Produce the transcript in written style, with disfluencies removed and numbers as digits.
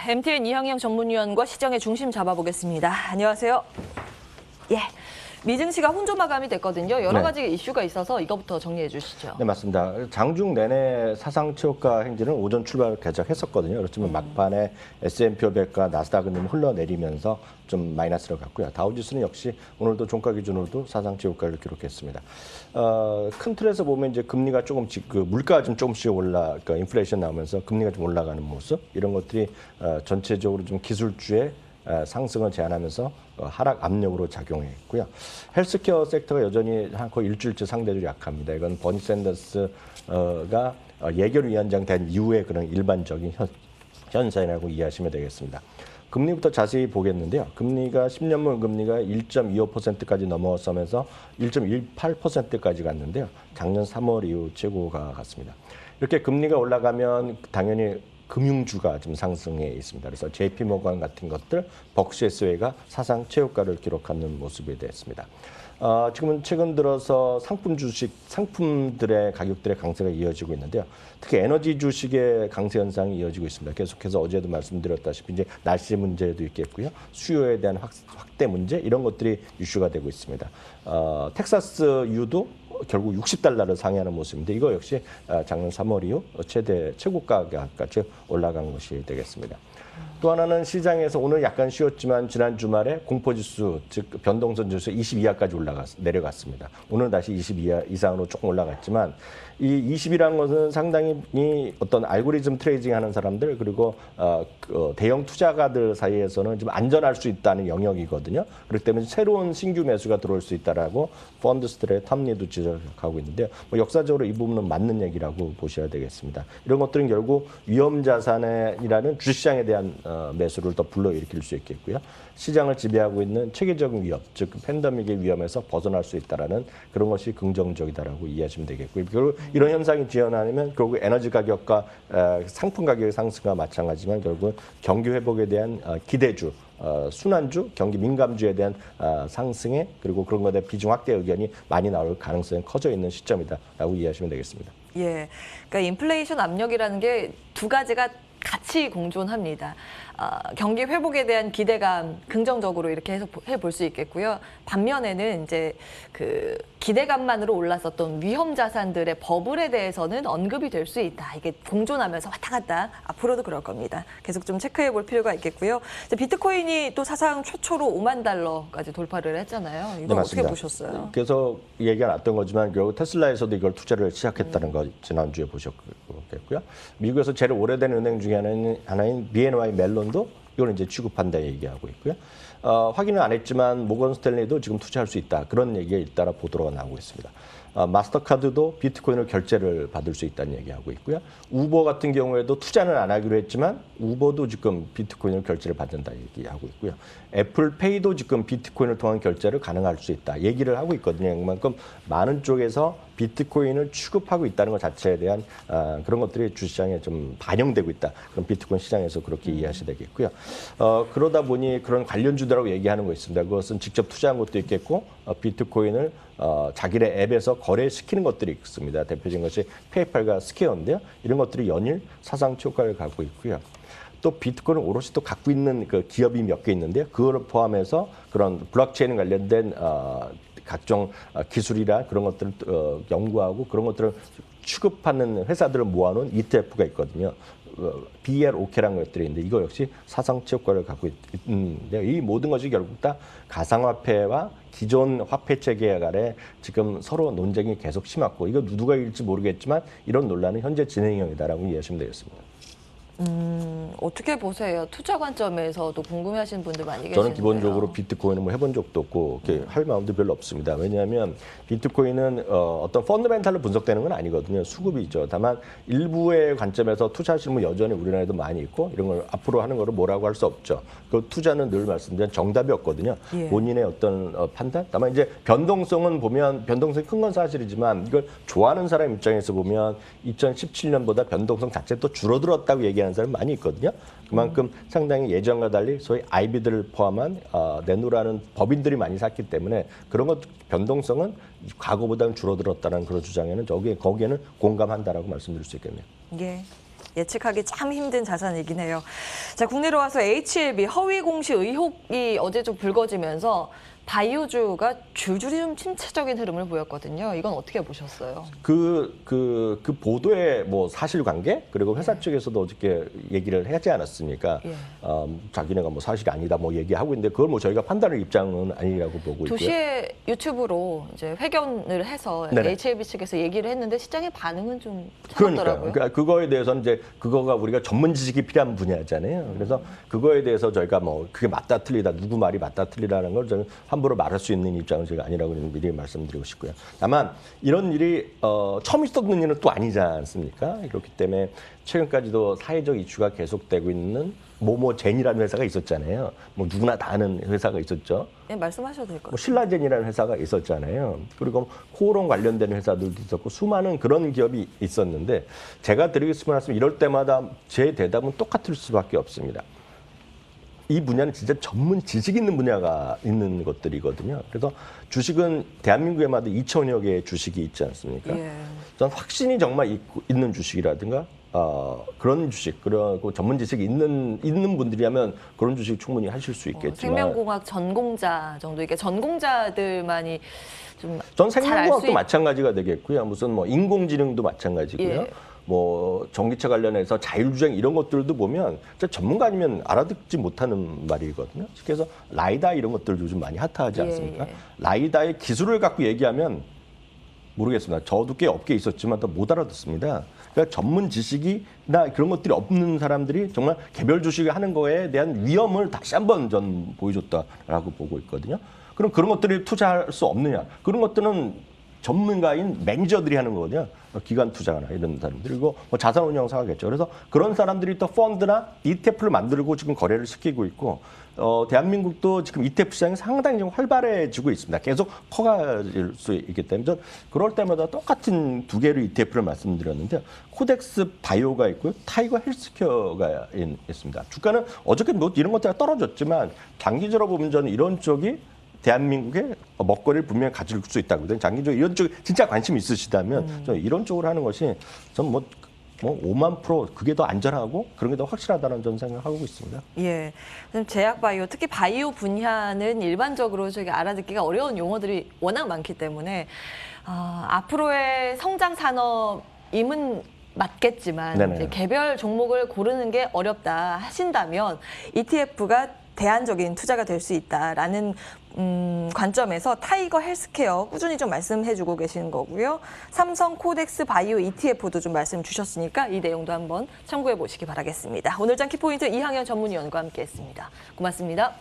MTN 이항영 전문위원과 시장의 중심 잡아보겠습니다. 안녕하세요. 예, 미증시가 혼조 마감이 됐거든요. 여러 가지 이슈가 있어서 이거부터 정리해 주시죠. 네, 맞습니다. 장중 내내 사상 최고가 행진은 오전 출발 개적했었거든요. 그렇지만 막판에 S&P 500과 나스닥은 좀 흘러내리면서 좀 마이너스로 갔고요. 다우지수는 역시 오늘도 종가 기준으로도 사상 최고가를 기록했습니다. 큰 틀에서 보면 이제 금리가 조금씩 물가가 좀 조금씩 그러니까 인플레이션 나오면서 금리가 좀 올라가는 모습 이런 것들이 전체적으로 좀 기술주의 상승을 제한하면서 하락 압력으로 작용했고요. 헬스케어 섹터가 여전히 거의 일주일째 상대적으로 약합니다. 이건 버니 샌더스가 예결위원장 된 이후에 그런 일반적인 현상이라고 이해하시면 되겠습니다. 금리부터 자세히 보겠는데요. 금리가 10년물 금리가 1.25%까지 넘어서면서 1.18%까지 갔는데요. 작년 3월 이후 최고가 갔습니다. 이렇게 금리가 올라가면 당연히 금융주가 좀 상승해 있습니다. 그래서 JP모건 같은 것들, 벅시에스웨이가 사상 최고가를 기록하는 모습이 됐습니다. 지금은 최근 들어서 상품 주식, 상품들의 가격들의 강세가 이어지고 있는데요. 특히 에너지 주식의 강세 현상이 이어지고 있습니다. 계속해서 어제도 말씀드렸다시피 이제 날씨 문제도 있겠고요. 수요에 대한 확대 문제 이런 것들이 이슈가 되고 있습니다. 텍사스 유도 결국 $60를 상회하는 모습인데 이거 역시 작년 3월 이후 최고가까지 올라간 것이 되겠습니다. 또 하나는 시장에서 오늘 약간 쉬었지만 지난 주말에 공포지수 즉 변동성 지수 22하까지 내려갔습니다. 오늘 다시 22하 이상으로 조금 올라갔지만 이 20이라는 것은 상당히 어떤 알고리즘 트레이딩 하는 사람들 그리고 대형 투자가들 사이에서는 좀 안전할 수 있다는 영역이거든요. 그렇기 때문에 새로운 신규 매수가 들어올 수 있다라고 펀드스들의 탐리도 지적하고 있는데요. 역사적으로 이 부분은 맞는 얘기라고 보셔야 되겠습니다. 이런 것들은 결국 위험 자산이라는 주식시장에 대한 매수를 더 불러일으킬 수 있겠고요. 시장을 지배하고 있는 체계적인 위험, 즉 팬데믹의 위험에서 벗어날 수 있다라는 그런 것이 긍정적이다라고 이해하시면 되겠고요. 결국 이런 현상이 지연하면 결국 에너지 가격과 상품 가격의 상승과 마찬가지지만 결국 경기 회복에 대한 기대주, 순환주, 경기 민감주에 대한 상승에 그리고 그런 것에 대한 비중 확대 의견이 많이 나올 가능성이 커져 있는 시점이다라고 이해하시면 되겠습니다. 예, 그러니까 인플레이션 압력이라는 게 두 가지가 같이 공존합니다. 경기 회복에 대한 기대감 긍정적으로 이렇게 해서 해볼 수 있겠고요. 반면에는 이제 그 기대감만으로 올랐었던 위험 자산들의 버블에 대해서는 언급이 될 수 있다. 이게 공존하면서 왔다 갔다 앞으로도 그럴 겁니다. 계속 좀 체크해 볼 필요가 있겠고요. 이제 비트코인이 또 사상 최초로 $50,000까지 돌파를 했잖아요. 이거 네, 어떻게 보셨어요? 그래서 얘기가 났던 거지만 결국 테슬라에서도 이걸 투자를 시작했다는 거 지난주에 보셨겠고요. 미국에서 제일 오래된 은행 중에 하나인 BNY 멜론도 이걸 이제 취급한다 얘기하고 있고요. 확인은 안 했지만 모건 스탠리도 지금 투자할 수 있다. 그런 얘기가 잇따라 보도가 나오고 있습니다. 마스터카드도 비트코인을 결제를 받을 수 있다는 얘기하고 있고요. 우버 같은 경우에도 투자는 안 하기로 했지만 우버도 지금 비트코인을 결제를 받는다 얘기하고 있고요. 애플페이도 지금 비트코인을 통한 결제를 가능할 수 있다 얘기를 하고 있거든요. 그만큼 많은 쪽에서 비트코인을 취급하고 있다는 것 자체에 대한 그런 것들이 주시장에 좀 반영되고 있다. 그럼 비트코인 시장에서 그렇게 이해하셔야 되겠고요. 그러다 보니 그런 관련주들하고 얘기하는 거 있습니다. 그것은 직접 투자한 것도 있겠고 비트코인을 자기네 앱에서 거래시키는 것들이 있습니다. 대표적인 것이 페이팔과 스퀘어인데요. 이런 것들이 연일 사상 최고가를 갖고 있고요. 또 비트코인을 오롯이 또 갖고 있는 그 기업이 몇 개 있는데요. 그거를 포함해서 그런 블록체인 관련된 각종 기술이나 그런 것들을 연구하고 그런 것들을 취급하는 회사들을 모아놓은 ETF가 있거든요. BLOK라는 것들이 있는데 이거 역시 사상 최고가를 갖고 있는데 이 모든 것이 결국 다 가상화폐와 기존 화폐 체계 간에 지금 서로 논쟁이 계속 심했고 이거 누가 이길지 모르겠지만 이런 논란은 현재 진행형이다라고 이해하시면 되겠습니다. 어떻게 보세요? 투자 관점에서도 궁금해하시는 분들 많이 계시는데요. 저는 기본적으로 비트코인은 뭐 해본 적도 없고 이렇게 할 마음도 별로 없습니다. 왜냐하면 비트코인은 어떤 펀더멘탈로 분석되는 건 아니거든요. 수급이죠. 다만 일부의 관점에서 투자하시는 분 여전히 우리나라에도 많이 있고 이런 걸 앞으로 하는 거를 뭐라고 할 수 없죠. 그 투자는 늘 말씀드린 정답이 없거든요. 예. 본인의 어떤 판단? 다만 이제 변동성은 보면 변동성이 큰 건 사실이지만 이걸 좋아하는 사람 입장에서 보면 2017년보다 변동성 자체 또 줄어들었다고 얘기하는 사람이 많이 있거든요. 그만큼 상당히 예전과 달리 소위 IB들을 포함한 내놓으라는 법인들이 많이 샀기 때문에 그런 것 변동성은 과거보다는 줄어들었다는 그런 주장에는 거기에는 공감한다라고 말씀드릴 수 있겠네요. 예. 예측하기 참 힘든 자산이긴 해요. 자, 국내로 와서 HLB 허위 공시 의혹이 어제 좀 불거지면서 바이오주가 줄줄이 좀 침체적인 흐름을 보였거든요. 이건 어떻게 보셨어요? 그 보도의 뭐 사실관계 그리고 회사 측에서도 어저께 얘기를 하지 않았습니까? 예. 자기네가 뭐 사실이 아니다 뭐 얘기하고 있는데 그걸 뭐 저희가 판단할 입장은 아니라고 보고 있고요. 도시의 유튜브로 이제 회견을 해서 네네. HLB 측에서 얘기를 했는데 시장의 반응은 좀 그러니까요. 차갑더라고요. 그러니까 그거에 대해서는 이제 그거가 우리가 전문 지식이 필요한 분야잖아요. 그래서 그거에 대해서 저희가 뭐 그게 맞다 틀리다 누구 말이 맞다 틀리다는 걸 저는 함부로 말할 수 있는 입장은 제가 아니라고 미리 말씀드리고 싶고요. 다만 이런 일이 처음 있었던 일은 또 아니지 않습니까? 그렇기 때문에 최근까지도 사회적 이슈가 계속되고 있는 모모젠이라는 회사가 있었잖아요. 뭐 누구나 다 아는 회사가 있었죠. 네, 말씀하셔도 될 것 뭐 같아요. 신라젠이라는 회사가 있었잖아요. 그리고 코오롱 관련된 회사들도 있었고 수많은 그런 기업이 있었는데 제가 드리고 싶은 말씀 이럴 때마다 제 대답은 똑같을 수밖에 없습니다. 이 분야는 진짜 전문 지식 있는 분야가 있는 것들이거든요. 그래서 주식은 대한민국에마다 2천여 개의 주식이 있지 않습니까? 예. 전 확신이 정말 있는 주식이라든가 그런 주식, 그리고 전문 지식이 있는 분들이라면 그런 주식 충분히 하실 수 있겠지만 생명공학 전공자 정도 이게 전공자들만이 좀 전 잘 알 수 생명공학도 마찬가지가 되겠고요. 무슨 뭐 인공지능도 마찬가지고요. 예. 뭐 전기차 관련해서 자율주행 이런 것들도 보면 진짜 전문가 아니면 알아듣지 못하는 말이거든요. 그래서 라이다 이런 것들도 요즘 많이 핫하지 않습니까? 예. 라이다의 기술을 갖고 얘기하면 모르겠습니다. 저도 꽤 업계에 있었지만 더 못 알아듣습니다. 그러니까 전문 지식이나 그런 것들이 없는 사람들이 정말 개별 주식을 하는 거에 대한 위험을 다시 한번 전 보여줬다라고 보고 있거든요. 그럼 그런 것들이 투자할 수 없느냐? 그런 것들은 전문가인 매니저들이 하는 거거든요. 기관 투자나 이런 사람들. 그리고 뭐 자산운용사겠죠. 그래서 그런 사람들이 또 펀드나 ETF를 만들고 지금 거래를 시키고 있고, 대한민국도 지금 ETF 시장이 상당히 좀 활발해지고 있습니다. 계속 커갈 수 있기 때문에 전 그럴 때마다 똑같은 두 개의 ETF를 말씀드렸는데 코덱스 바이오가 있고요. 타이거 헬스케어가 있습니다. 주가는 어저께 뭐 이런 것들이 떨어졌지만 장기적으로 보면 저는 이런 쪽이 대한민국의 먹거리를 분명히 가질 수 있다고. 장기적으로 이런 쪽에 진짜 관심이 있으시다면 저는 이런 쪽으로 하는 것이 전 뭐 5만 % 그게 더 안전하고 그런 게 더 확실하다는 저는 생각하고 있습니다. 예. 제약 바이오, 특히 바이오 분야는 일반적으로 저희가 알아듣기가 어려운 용어들이 워낙 많기 때문에 앞으로의 성장 산업임은 맞겠지만 네네. 이제 개별 종목을 고르는 게 어렵다 하신다면 ETF가 대안적인 투자가 될 수 있다라는 관점에서 타이거 헬스케어 꾸준히 좀 말씀해주고 계시는 거고요. 삼성 코덱스 바이오 ETF도 좀 말씀 주셨으니까 이 내용도 한번 참고해 보시기 바라겠습니다. 오늘 장 키포인트 이항현 전문위원과 함께했습니다. 고맙습니다.